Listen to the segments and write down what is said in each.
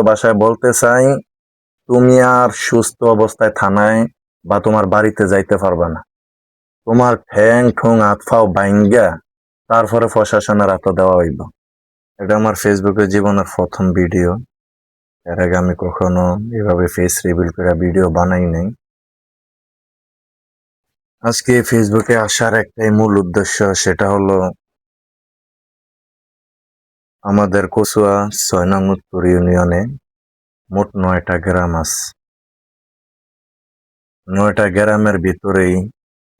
ভাষায় বলতে চাই, তুমি আর সুস্থ অবস্থায় থানায় বা তোমার বাড়িতে যাইতে পারবা না। তোমার ঠ্যাং ঠুং হাত ফাও বাইঙ্গা তারপরে প্রশাসনের হাতে দেওয়া হইব। এটা আমার ফেসবুকে জীবনের প্রথম ভিডিও। এর আগে আমি কখনো এভাবে ফেস রিভিল করে ভিডিও বানাই নাই। আজকে ফেসবুকে আসার একটাই মূল উদ্দেশ্য, সেটা হলো আমাদের কচুয়া ৬ নং উত্তর ইউনিয়নে মোট ৯টা গ্রাম আছে। ৯টা গ্রামের ভিতরেই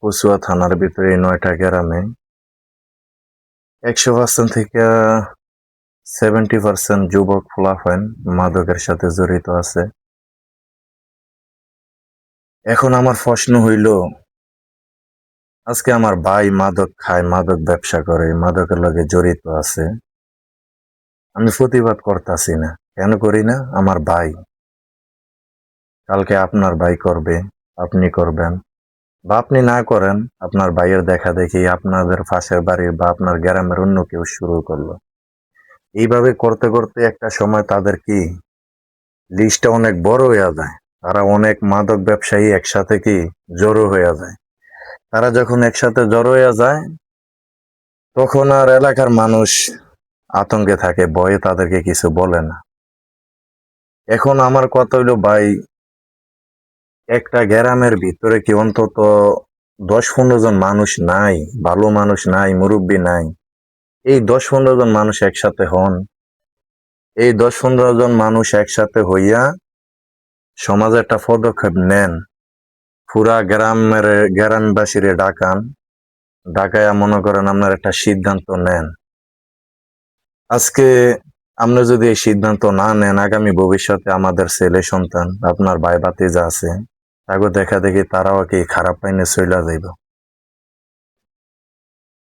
কচুয়া থানার ভিতরে ৯টা গ্রামে ১০০% থেকে 70% যুবক ফলাফল মাদকের সাথে জড়িত আছে। এখন আমার প্রশ্ন হইল, আজকে আমার ভাই মাদক খায়, মাদক ব্যবসা করে, মাদকের লগে জড়িত আছে, আমি প্রতিবাদ করতেছি না। কেন করি না? আমার ভাই, কালকে আপনার ভাই করবে, আপনি করবেন, বা আপনি না করেন, আপনার ভাইয়ের দেখা দেখি আপনাদের পাশের বাড়ির বা আপনার গ্রামের অন্য কেউ শুরু করলো। এইভাবে করতে করতে একটা সময় তাদের কি লিস্টটা অনেক বড় হয়ে যায়। তারা অনেক মাদক ব্যবসায়ী একসাথে কি জড়ো হয়ে যায়। তারা যখন একসাথে জড়ো হয়ে যায়, তখন আর এলাকার মানুষ আতঙ্কে থাকে, ভয়ে তাদেরকে কিছু বলে না। এখন আমার কথা হইলো ভাই, একটা গ্রামের ভিতরে কি অন্তত ১০-১৫ জন মানুষ নাই, ভালো মানুষ নাই, মুরব্বী নাই? এই ১০-১৫ জন মানুষ একসাথে হন। এই ১০-১৫ জন মানুষ একসাথে হইয়া সমাজে একটা পদক্ষেপ নেন। পুরা গ্রামবাসীরে ডাকান, ডাকাইয়া মনে করেন আপনার একটা সিদ্ধান্ত নেন। আজকে আপনি যদি এই সিদ্ধান্ত না নেন, আগামী ভবিষ্যতে আমাদের ছেলে সন্তান, আপনার ভাই ভাতিজা আছে, তাকে দেখা দেখি তারাও কি খারাপ লাইনে চইলা যাইব।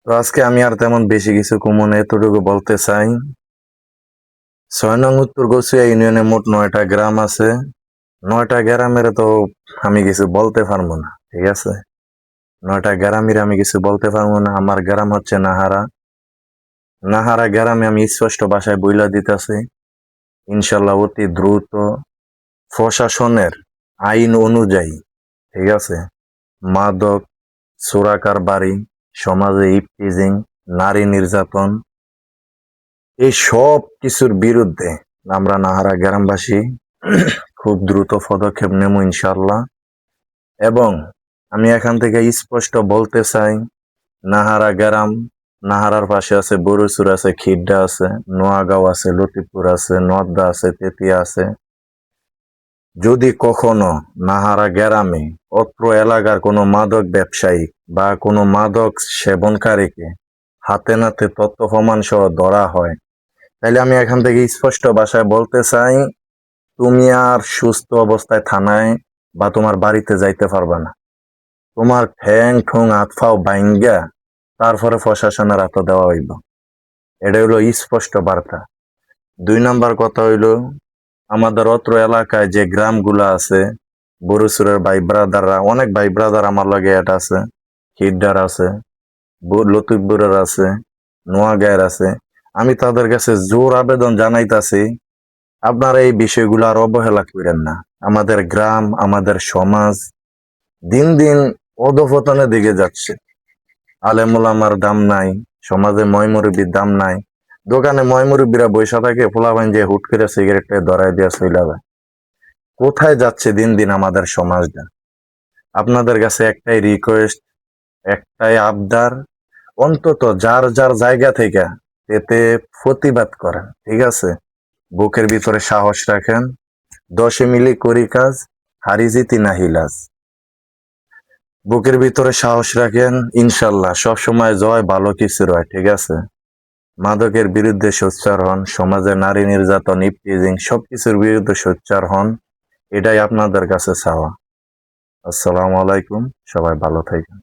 তো আজকে আমি আর তেমন বেশি কিছু কমনে এতটুকু বলতে চাই, ৬ নং উত্তর কচুয়া ইউনিয়নে মোট ৯টা গ্রাম আছে। ৯টা গ্রামের তো আমি কিছু বলতে পারবো না, ঠিক আছে? ৯টা গ্রামের আমি কিছু বলতে পারবো না। আমার গ্রাম হচ্ছে নাহারা। নাহারা গ্রামে আমি স্পষ্ট ভাষায় বইলা দিতেছি, ইনশাল্লাহ অতি দ্রুত প্রশাসনের আইন অনুযায়ী, ঠিক আছে, মাদক, চোরাকার বাড়ি, সমাজে ইপটিজিং, নারী নির্যাতন, এই সব কিছুর বিরুদ্ধে আমরা নাহারা গ্রামবাসী খুব দ্রুত পদক্ষেপ নেব ইনশাল্লাহ। এবং আমি এখান থেকে স্পষ্ট বলতে চাই, নাহারা গ্রাম, নাহারার পাশে আছে বরুচুর আছে, খিড্ডা আছে, নোয়াগাঁও আছে, লতিপুর আছে, নদদা আছে, তেতিয়া আছে। যদি কখনো নাহারা গ্রামে অত্র এলাকার কোনো মাদক ব্যবসায়ী বা কোনো মাদক সেবনকারীকে হাতে নাতে তথ্য প্রমাণ সহ ধরা হয়, তাহলে আমি এখান থেকে স্পষ্ট ভাষায় বলতে চাই, তুমি আর সুস্থ অবস্থায় থানায় বা তোমার বাড়িতে যাইতে পারবা না। তোমার ঠ্যাং ঠুং হাত ফাও বাইঙ্গা তারপরে প্রশাসনের হাতে দেওয়া হইব। এটা হইলো স্পষ্ট বার্তা। ২ নাম্বার কথা হইল, আমাদের অত্র এলাকায় যে গ্রামগুলো আছে, বরুচুরের ভাই ব্রাদাররা, অনেক ভাই ব্রাদার আমার লগে এটা আছে, হিড্ডার আছে, লতিফপুরের আছে, নোয়াগাঁয়ের আছে। আমি তাদের কাছে জোর আবেদন জানাইতাছি, আপনারা এই বিষয়গুলো আর অবহেলা করেন না। আমাদের গ্রাম, আমাদের সমাজ দিন দিন অধঃপতনের দিকে যাচ্ছে। আলেমুলামার দাম নাই, সমাজে ময়মুরব্বীর দাম নাই। দোকানে ময়মুরব্বীরা বৈশা থাকে, পোলাপাইন যে হুট করে সিগারেটটা ধরাই দিয়া চইলা যায়। কোথায় যাচ্ছে দিন দিন আমাদের সমাজটা? আপনাদের কাছে একটাই রিকোয়েস্ট, একটাই আবদার, অন্তত যার যার জায়গা থেকে এতে প্রতিবাদ করেন, ঠিক আছে? বুকের ভিতরে সাহস রাখেন। ১০ মিলি করি কাজ, হারি জিতি না হিলাজ। বুকের ভিতরে সাহস রাখেন, ইনশাল্লাহ সবসময় জয় ভালো কিছুর হয়, ঠিক আছে? মাদকের বিরুদ্ধে সোচ্চার হন, সমাজে নারী নির্যাতন, ইপটিজিং সবকিছুর বিরুদ্ধে সোচ্চার হন। এটাই আপনাদের কাছে চাওয়া। আসসালামু আলাইকুম, সবাই ভালো থাকেন।